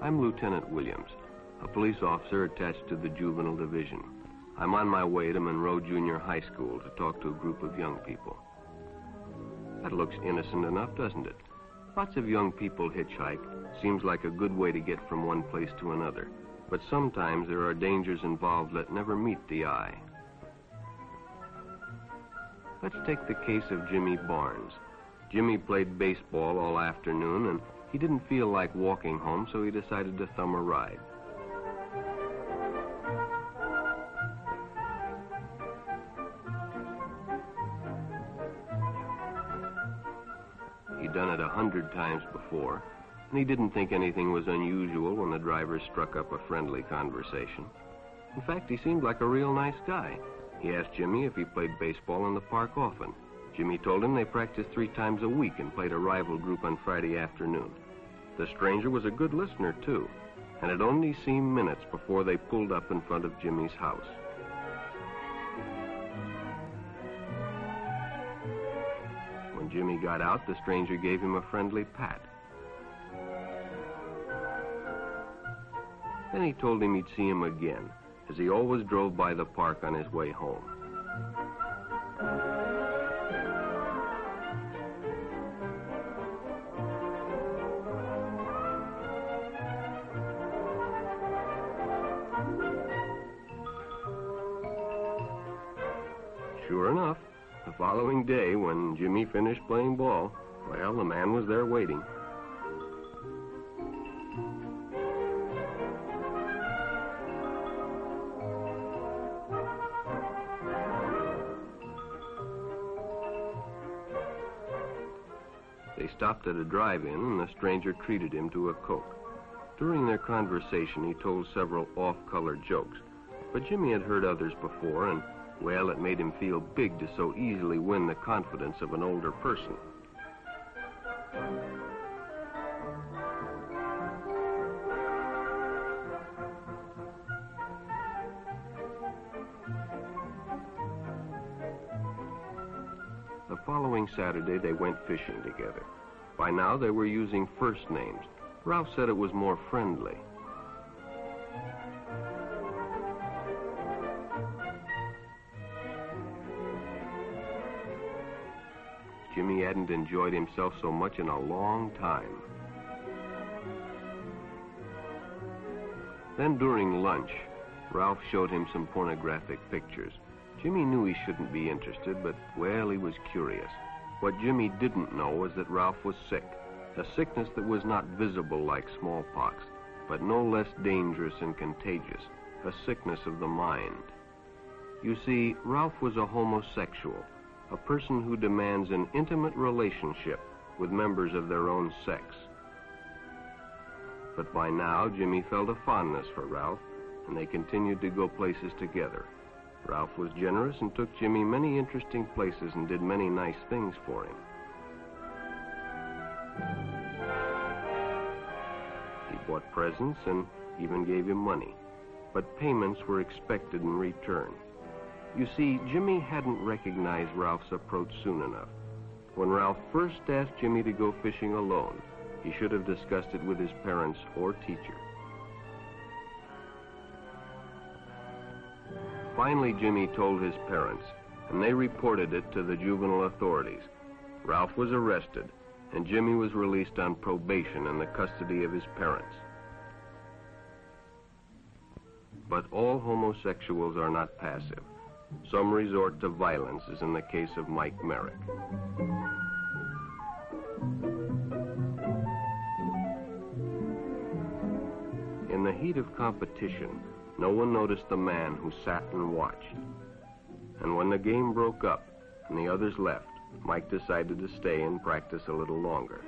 I'm Lieutenant Williams, a police officer attached to the Juvenile Division. I'm on my way to Monroe Junior High School to talk to a group of young people. That looks innocent enough, doesn't it? Lots of young people hitchhike. Seems like a good way to get from one place to another. But sometimes there are dangers involved that never meet the eye. Let's take the case of Jimmy Barnes. Jimmy played baseball all afternoon, and he didn't feel like walking home, so he decided to thumb a ride. He'd done it 100 times before, and he didn't think anything was unusual when the driver struck up a friendly conversation. In fact, he seemed like a real nice guy. He asked Jimmy if he played baseball in the park often. Jimmy told him they practiced 3 times a week and played a rival group on Friday afternoon. The stranger was a good listener, too, and it only seemed minutes before they pulled up in front of Jimmy's house. When Jimmy got out, the stranger gave him a friendly pat. Then he told him he'd see him again, as he always drove by the park on his way home. Sure enough, the following day, when Jimmy finished playing ball, well, the man was there waiting. They stopped at a drive-in, and the stranger treated him to a Coke. During their conversation, he told several off-color jokes, but Jimmy had heard others before, and, well, it made him feel big to so easily win the confidence of an older person. The following Saturday, they went fishing together. By now, they were using first names. Ralph said it was more friendly. Jimmy hadn't enjoyed himself so much in a long time. Then during lunch, Ralph showed him some pornographic pictures. Jimmy knew he shouldn't be interested, but, well, he was curious. What Jimmy didn't know was that Ralph was sick, a sickness that was not visible like smallpox, but no less dangerous and contagious, a sickness of the mind. You see, Ralph was a homosexual, a person who demands an intimate relationship with members of their own sex. But by now, Jimmy felt a fondness for Ralph, and they continued to go places together. Ralph was generous and took Jimmy many interesting places and did many nice things for him. He bought presents and even gave him money, but payments were expected in return. You see, Jimmy hadn't recognized Ralph's approach soon enough. When Ralph first asked Jimmy to go fishing alone, he should have discussed it with his parents or teacher. Finally, Jimmy told his parents, and they reported it to the juvenile authorities. Ralph was arrested, and Jimmy was released on probation in the custody of his parents. But all homosexuals are not passive. Some resort to violence, as in the case of Mike Merrick. In the heat of competition, no one noticed the man who sat and watched. And when the game broke up and the others left, Mike decided to stay and practice a little longer.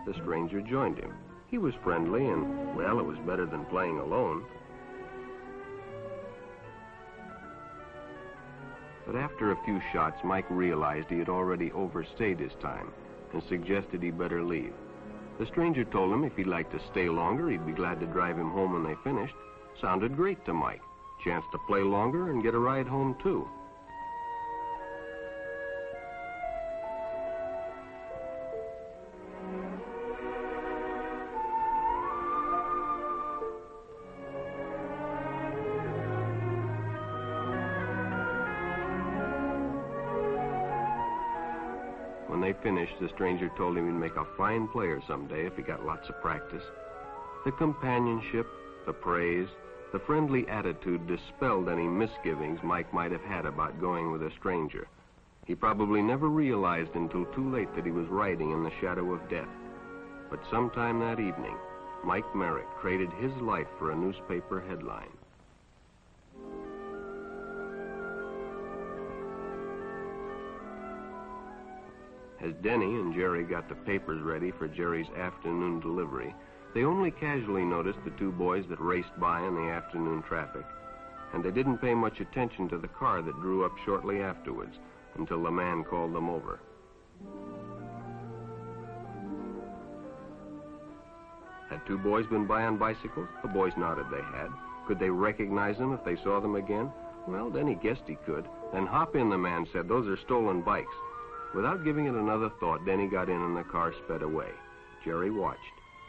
The stranger joined him. He was friendly and, well, it was better than playing alone. But after a few shots, Mike realized he had already overstayed his time and suggested he better leave. The stranger told him if he'd like to stay longer, he'd be glad to drive him home when they finished. Sounded great to Mike. Chance to play longer and get a ride home, too. finished, the stranger told him he'd make a fine player someday if he got lots of practice. The companionship, the praise, the friendly attitude dispelled any misgivings Mike might have had about going with a stranger. He probably never realized until too late that he was riding in the shadow of death. But sometime that evening, Mike Merrick traded his life for a newspaper headline. As Denny and Jerry got the papers ready for Jerry's afternoon delivery, they only casually noticed the two boys that raced by in the afternoon traffic, and they didn't pay much attention to the car that drew up shortly afterwards until the man called them over. Had two boys been by on bicycles? The boys nodded they had. Could they recognize them if they saw them again? Well, Denny guessed he could. Then hop in, the man said. Those are stolen bikes. Without giving it another thought, Denny got in and the car sped away. Jerry watched.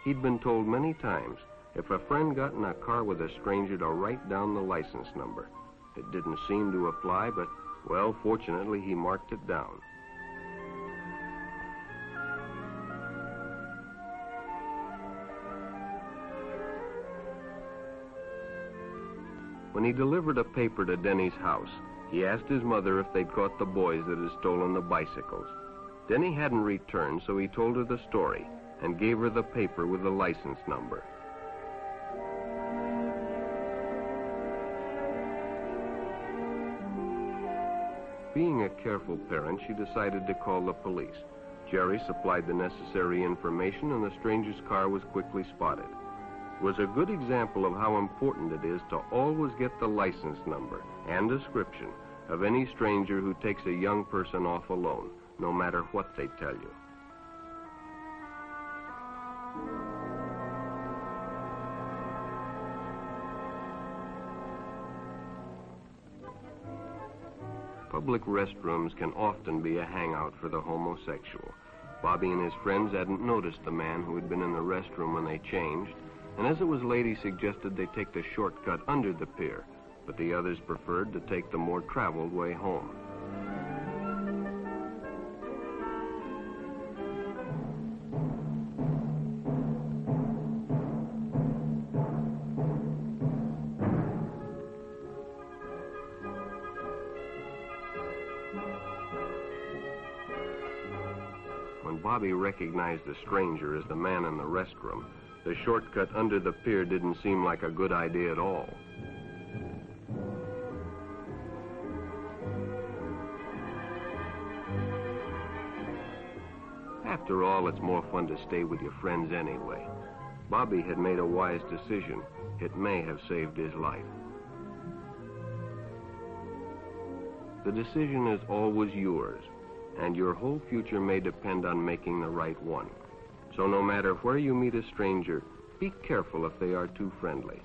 He'd been told many times, if a friend got in a car with a stranger, to write down the license number. It didn't seem to apply, but, well, fortunately, he marked it down. When he delivered a paper to Denny's house, he asked his mother if they'd caught the boys that had stolen the bicycles. Denny hadn't returned, so he told her the story and gave her the paper with the license number. Being a careful parent, she decided to call the police. Jerry supplied the necessary information, and the stranger's car was quickly spotted. It was a good example of how important it is to always get the license number and description of any stranger who takes a young person off alone, no matter what they tell you. Public restrooms can often be a hangout for the homosexual. Bobby and his friends hadn't noticed the man who had been in the restroom when they changed, and as it was late, he suggested they take the shortcut under the pier, but the others preferred to take the more traveled way home. When Bobby recognized the stranger as the man in the restroom, the shortcut under the pier didn't seem like a good idea at all. After all, it's more fun to stay with your friends anyway. Bobby had made a wise decision. It may have saved his life. The decision is always yours, and your whole future may depend on making the right one. So no matter where you meet a stranger, be careful if they are too friendly,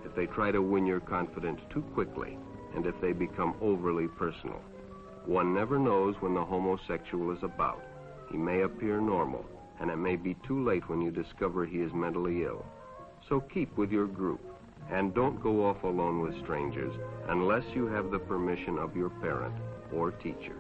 if they try to win your confidence too quickly, and if they become overly personal. One never knows when the homosexual is about. He may appear normal, and it may be too late when you discover he is mentally ill. So keep with your group, and don't go off alone with strangers unless you have the permission of your parent or teacher.